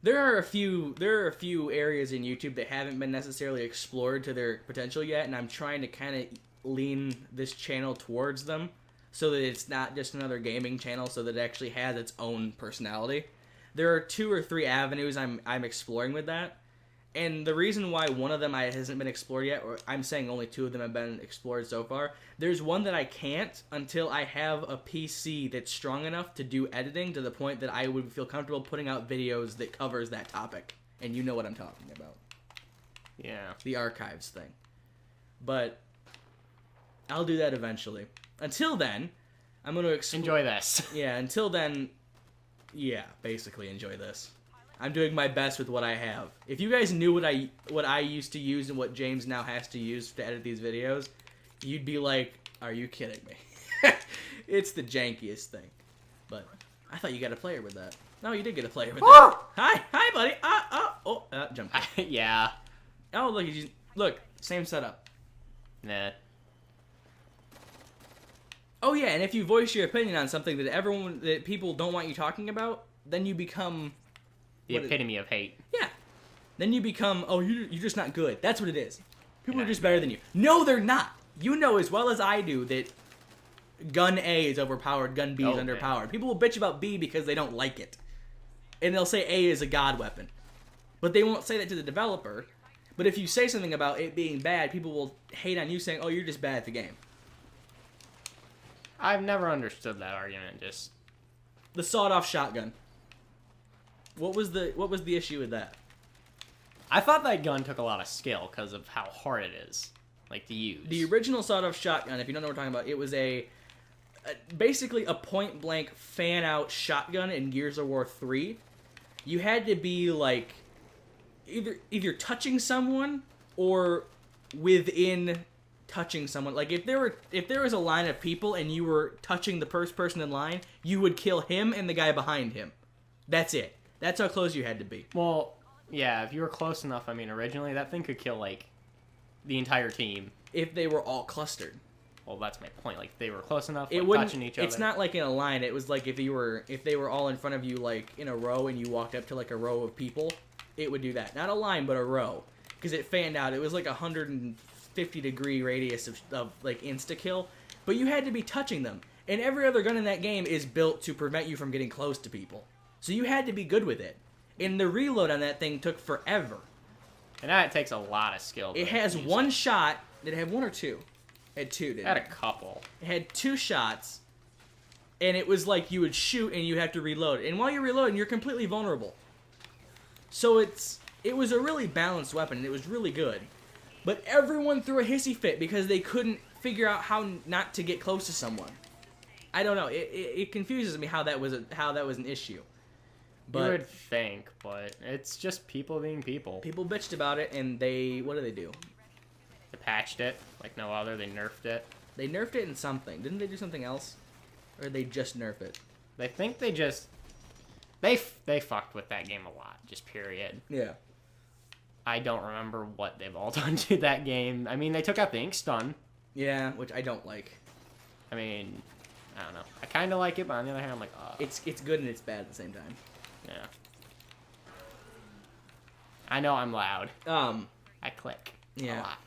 There are a few areas in YouTube that haven't been necessarily explored to their potential yet, and I'm trying to kind of lean this channel towards them so that it's not just another gaming channel, so that it actually has its own personality. There are 2 or 3 avenues I'm exploring with that. And the reason why one of them hasn't been explored yet, or I'm saying only 2 of them have been explored so far, there's one that I can't until I have a PC that's strong enough to do editing to the point that I would feel comfortable putting out videos that covers that topic. And you know what I'm talking about. Yeah. The archives thing. But I'll do that eventually. Until then, I'm going to enjoy this. Yeah, until then, yeah, basically enjoy this. I'm doing my best with what I have. If you guys knew what I used to use and what James now has to use to edit these videos, you'd be like, are you kidding me? It's the jankiest thing. But I thought you got a player with that. No, you did get a player with that. Hi, buddy. Jump. Yeah. Oh, look, same setup. Nah. Oh yeah, and if you voice your opinion on something that people don't want you talking about, then you become the epitome of hate. Yeah. Then you become, oh, you're just not good. That's what it is. People are just better than you. No, they're not. You know as well as I do that gun A is overpowered, gun B is underpowered. People will bitch about B because they don't like it. And they'll say A is a god weapon. But they won't say that to the developer. But if you say something about it being bad, people will hate on you saying, oh, you're just bad at the game. I've never understood that argument. Just the sawed-off shotgun. What was the issue with that? I thought that gun took a lot of skill because of how hard it is, like, to use. The original sawed-off shotgun, if you don't know what we're talking about, it was basically a point-blank fan-out shotgun in Gears of War 3. You had to be like either touching someone or within touching someone. Like if there was a line of people and you were touching the first person in line, you would kill him and the guy behind him. That's it. That's how close you had to be. Well, yeah, if you were close enough, I mean, originally that thing could kill like the entire team if they were all clustered. Well, that's my point. Like, they were close enough, like, touching each other. It's not like in a line. It was like if they were all in front of you, like in a row, and you walked up to like a row of people, it would do that. Not a line, but a row, because it fanned out. It was like 150-degree radius of like insta kill, but you had to be touching them. And every other gun in that game is built to prevent you from getting close to people, so you had to be good with it. And the reload on that thing took forever. And that takes a lot of skill. It has one shot. Did it have one or two? It had two, didn't it? Had a couple. It had 2 shots, and it was like you would shoot and you have to reload. And while you're reloading, you're completely vulnerable. So it was a really balanced weapon, and it was really good. But everyone threw a hissy fit because they couldn't figure out how not to get close to someone. I don't know. It confuses me how that was an issue. But you would think, but it's just people being people. People bitched about it, and what do they do? They patched it like no other. They nerfed it. They nerfed it in something. Didn't they do something else? Or did they just nerf it? They think they just... They fucked with that game a lot, just period. Yeah. I don't remember what they've all done to that game. I mean, they took out the ink stun. Yeah, which I don't like. I mean, I don't know. I kind of like it, but on the other hand, I'm like, It's good and it's bad at the same time. Yeah. I know I'm loud. I click. Yeah. A lot.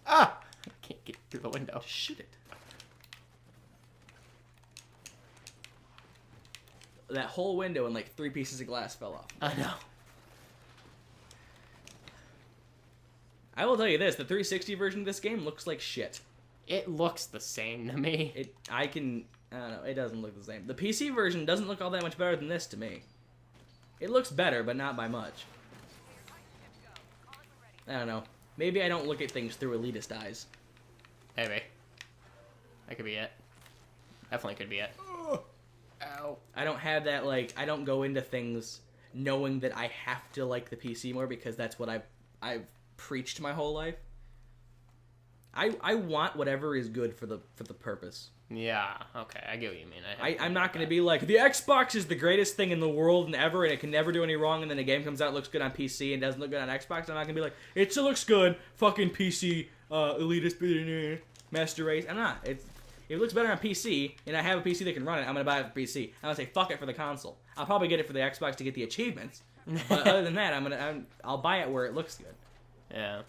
Ah! I can't get through the window. Shoot it. That whole window and like 3 pieces of glass fell off. I know. I will tell you this, the 360 version of this game looks like shit. It looks the same to me. I don't know, it doesn't look the same. The PC version doesn't look all that much better than this to me. It looks better, but not by much. I don't know. Maybe I don't look at things through elitist eyes. Maybe. That could be it. Definitely could be it. Ow. I don't have that, like, I don't go into things knowing that I have to like the PC more because that's what I've preached my whole life. I want whatever is good for the purpose. Yeah, okay, I get what you mean. I'm not going to be like, the Xbox is the greatest thing in the world and ever, and it can never do any wrong, and then a game comes out, looks good on PC, and doesn't look good on Xbox. I'm not going to be like, it still looks good, fucking PC, elitist, master race. I'm not. If it looks better on PC, and I have a PC that can run it, I'm going to buy it for PC. I'm going to say, fuck it for the console. I'll probably get it for the Xbox to get the achievements. But other than that, I'll buy it where it looks good. Yeah.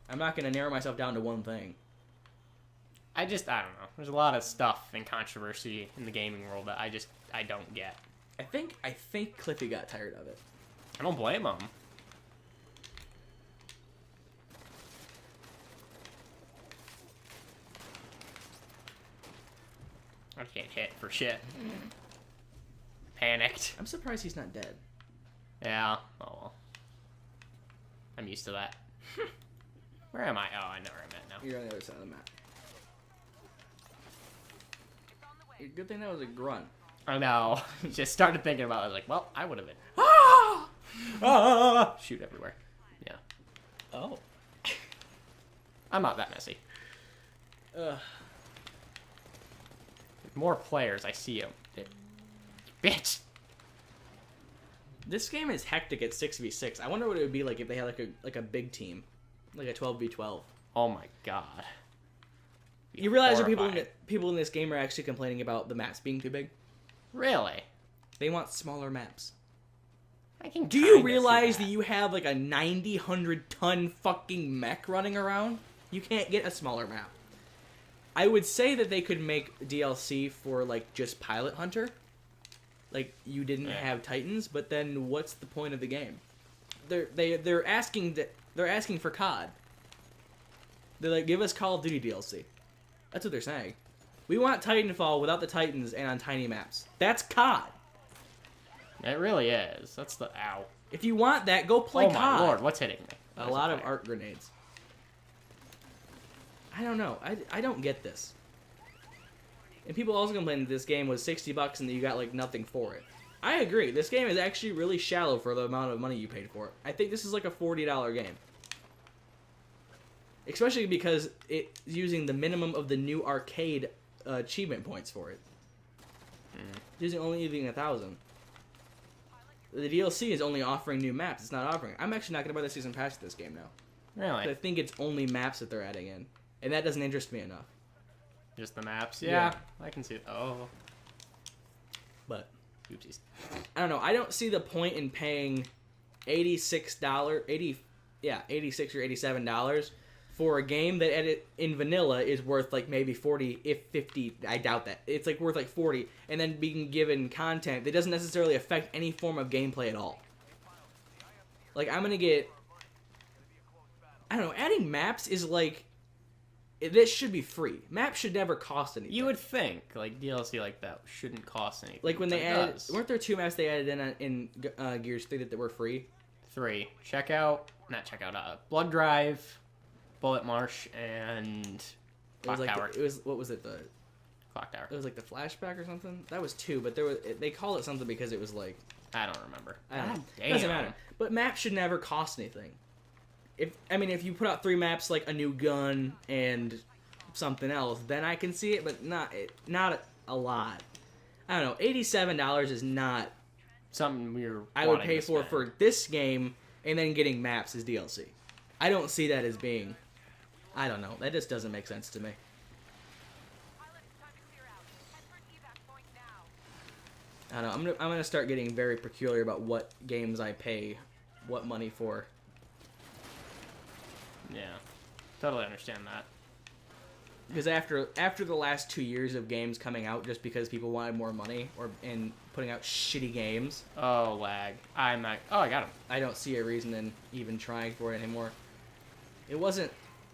I'm not gonna narrow myself down to one thing. I don't know. There's a lot of stuff and controversy in the gaming world that I don't get. I think Cliffy got tired of it. I don't blame him. I can't hit for shit. Panicked. I'm surprised he's not dead. Yeah. Oh well. I'm used to that. Where am I? Oh, I know where I'm at now. You're on the other side of the map. Good thing that was a grunt. I know. Just started thinking about it. I was like, well, I would have been. Ah! Ah! Shoot everywhere. Yeah. Oh. I'm not that messy. Ugh. More players. I see him. Bitch. This game is hectic at 6v6. I wonder what it would be like if they had like a big team, like a 12v12. Oh my god. You realize that people in this game are actually complaining about the maps being too big? Really? They want smaller maps. Do you realize that you have like a 100 ton fucking mech running around? You can't get a smaller map. I would say that they could make DLC for like just Pilot Hunter. Like you didn't have Titans, but then what's the point of the game? They're asking for COD. They're like, give us Call of Duty DLC. That's what they're saying. We want Titanfall without the Titans and on tiny maps. That's COD. It really is. That's the ow. If you want that, go play COD. Oh my lord, what's hitting me? A lot of art grenades. I don't know. I don't get this. And people also complain that this game was $60 and that you got like nothing for it. I agree. This game is actually really shallow for the amount of money you paid for it. I think this is like a $40 game. Especially because it's using the minimum of the new arcade achievement points for it. Using only 1,000. The DLC is only offering new maps. It's not offering. I'm actually not going to buy the season pass to this game now. Really? I think it's only maps that they're adding in. And that doesn't interest me enough. Just the maps? Yeah. I can see it. Oh. But, oopsies. I don't know. I don't see the point in paying $86 or $87 for a game that in vanilla is worth like maybe 40, if 50. I doubt that. It's like worth like 40, and then being given content that doesn't necessarily affect any form of gameplay at all. Like I'm gonna get, I don't know. Adding maps is like, this should be free. Maps should never cost anything. You would think like DLC like that shouldn't cost anything. Like when they added, weren't there 2 maps they added in Gears 3 that were free? 3. Blood Drive, Bullet Marsh, and Clock Tower. What was it? The Clock Tower. It was like the flashback or something. That was 2, but they call it something because it was like, I don't remember. It doesn't matter. But maps should never cost anything. If you put out 3 maps like a new gun and something else, then I can see it, but not a lot. I don't know. $87 is not something I would pay for this game, and then getting maps as DLC. I don't see that as being. I don't know. That just doesn't make sense to me. I don't know. I'm gonna start getting very peculiar about what games I pay what money for. Yeah, totally understand that. Because after the last 2 years of games coming out just because people wanted more money and putting out shitty games. Oh, lag. I got him. I don't see a reason in even trying for it anymore. It wasn't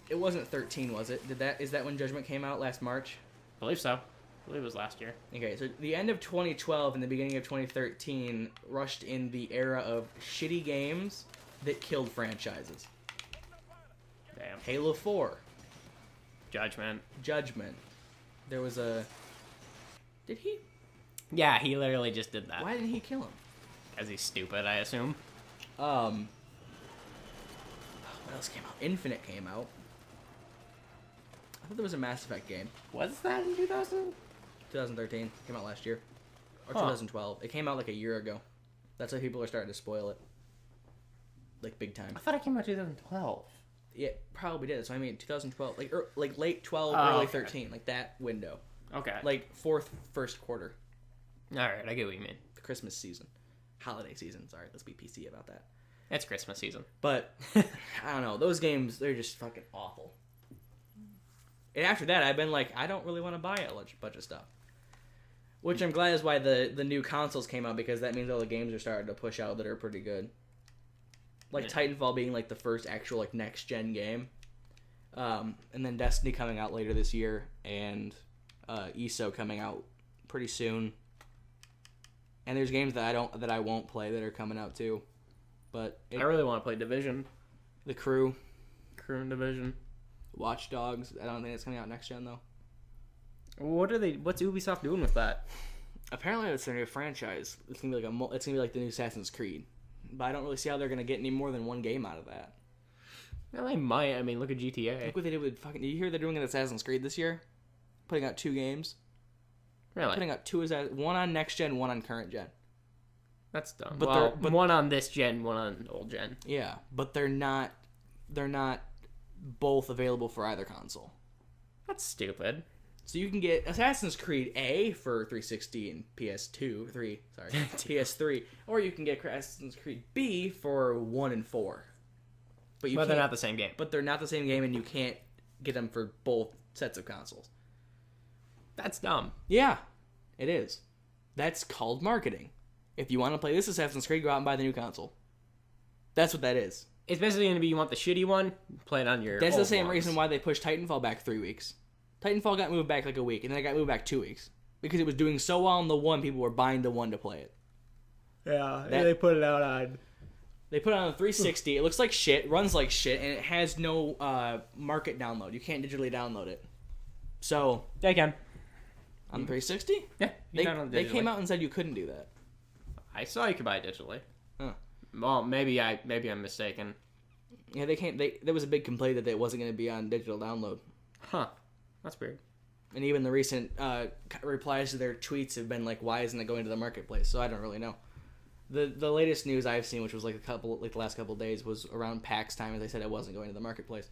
13, was it? Is that when Judgment came out last March? I believe so. I believe it was last year. Okay, so the end of 2012 and the beginning of 2013 rushed in the era of shitty games that killed franchises. Damn. Halo 4. Judgment. There was a... Did he? Yeah, he literally just did that. Why didn't he kill him? Because he's stupid, I assume. What else came out? Infinite came out. I thought there was a Mass Effect game. Was that in 2013. Came out last year. Or 2012. It came out like a year ago. That's why people are starting to spoil it. Like, big time. I thought it came out 2012. Yeah, probably did. So I mean, 2012, like late 12, early 13, like that window. Okay. Like first quarter. All right, I get what you mean. Christmas season, holiday season. Sorry, let's be PC about that. It's Christmas season. But I don't know. Those games, they're just fucking awful. And after that, I've been like, I don't really want to buy a bunch of stuff. Which I'm glad is why the new consoles came out, because that means all the games are starting to push out that are pretty good. Like Titanfall being like the first actual like next gen game. And then Destiny coming out later this year, and ESO coming out pretty soon. And there's games that I won't play that are coming out too. But I really want to play Division. The Crew and Division. Watch Dogs. I don't think it's coming out next gen though. What's Ubisoft doing with that? Apparently it's their new franchise. It's gonna be like the new Assassin's Creed. But I don't really see how they're gonna get any more than one game out of that. Well, they might. I mean, look at GTA. Look what they did with fucking. Did you hear they're doing an Assassin's Creed this year? Putting out 2 games. Really? Putting out 2 one on next gen, one on current gen. That's dumb. But one on this gen, one on old gen. Yeah, but they're not both available for either console. That's stupid. So you can get Assassin's Creed A for 360 and PS3, or you can get Assassin's Creed B for 1 and 4. But they're not the same game. But they're not the same game, and you can't get them for both sets of consoles. That's dumb. Yeah, it is. That's called marketing. If you want to play this Assassin's Creed, go out and buy the new console. That's what that is. It's basically going to be, you want the shitty one, play it on your That's the same ones. reason why they pushed Titanfall back 3 weeks. Titanfall got moved back like a week, and then it got moved back 2 weeks. Because it was doing so well on the 1, people were buying the 1 to play it. Yeah, they put it out on... They put it on a 360. It looks like shit, runs like shit, and it has no market download. You can't digitally download it. So... Yeah, you can. On 360? Yeah, they came out and said you couldn't do that. I saw you could buy it digitally. Huh. Well, maybe I'm mistaken. Yeah, there was a big complaint that it wasn't going to be on digital download. Huh. That's weird. And even the recent replies to their tweets have been like, "Why isn't it going to the marketplace?" So I don't really know. The latest news I've seen, which was the last couple of days, was around PAX time, and they said it wasn't going to the marketplace.